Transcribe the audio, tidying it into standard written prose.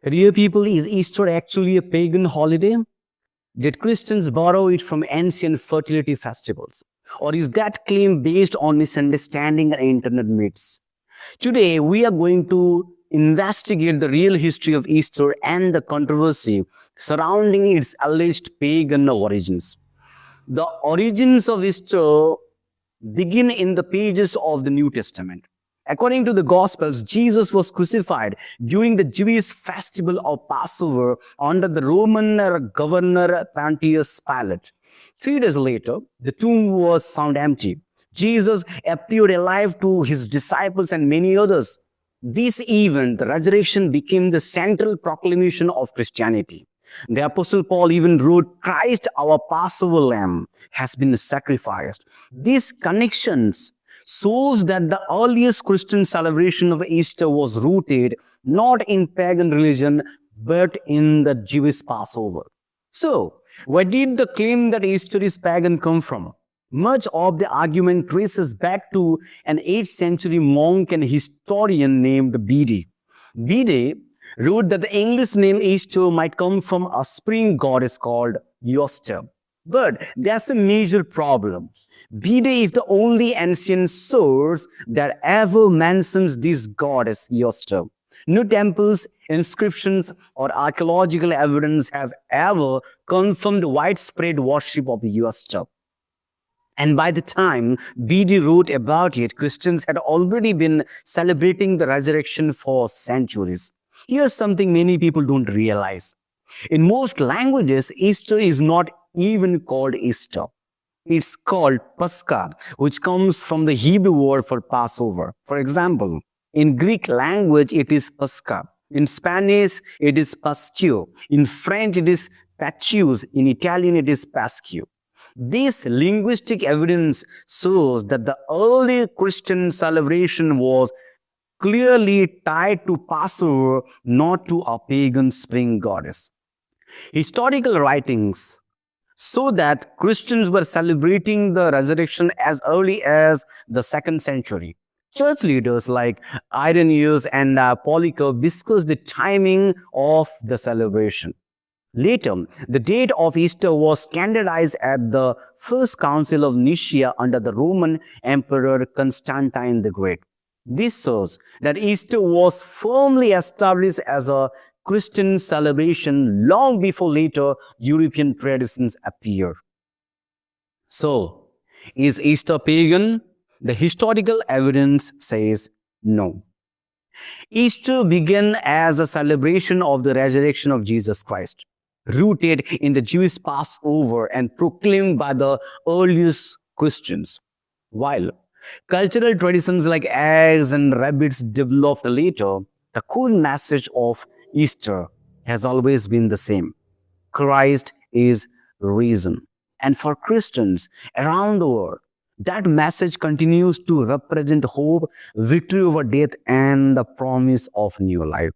Dear people, is Easter actually a pagan holiday? Did Christians borrow it from ancient fertility festivals? Or is that claim based on misunderstanding and internet myths? Today, we are going to investigate the real history of Easter and the controversy surrounding its alleged pagan origins. The origins of Easter begin in the pages of the New Testament. According to the Gospels, Jesus was crucified during the Jewish festival of Passover under the Roman governor Pontius Pilate. 3 days later, the tomb was found empty. Jesus appeared alive to his disciples and many others. This event, the resurrection, became the central proclamation of Christianity. The Apostle Paul even wrote, Christ, our Passover lamb, has been sacrificed. These connections shows that the earliest Christian celebration of Easter was rooted not in pagan religion, but in the Jewish Passover. So, where did the claim that Easter is pagan come from? Much of the argument traces back to an 8th century monk and historian named Bede. Bede wrote that the English name Easter might come from a spring goddess called Eostre. But that's a major problem. Bede is the only ancient source that ever mentions this goddess Eostre. No temples, inscriptions, or archaeological evidence have ever confirmed widespread worship of Eostre. And by the time Bede wrote about it, Christians had already been celebrating the resurrection for centuries. Here's something many people don't realize. In most languages, Easter is not even called Easter. It's called Pascha, which comes from the Hebrew word for Passover. For example, in Greek language, it is Pascha. In Spanish, it is Pascio. In French, it is Pacius. In Italian, it is Pasquio. This linguistic evidence shows that the early Christian celebration was clearly tied to Passover, not to a pagan spring goddess. Historical writings show that Christians were celebrating the resurrection as early as the 2nd century. Church leaders like Irenaeus and Polycarp discussed the timing of the celebration. Later, the date of Easter was standardized at the First Council of Nicaea under the Roman Emperor Constantine the Great. This shows that Easter was firmly established as a Christian celebration long before later European traditions appeared. So, is Easter pagan? The historical evidence says no. Easter began as a celebration of the resurrection of Jesus Christ, rooted in the Jewish Passover and proclaimed by the earliest Christians. While cultural traditions like eggs and rabbits developed later, the core message of Easter has always been the same. Christ is risen. And for Christians around the world, that message continues to represent hope, victory over death, and the promise of new life.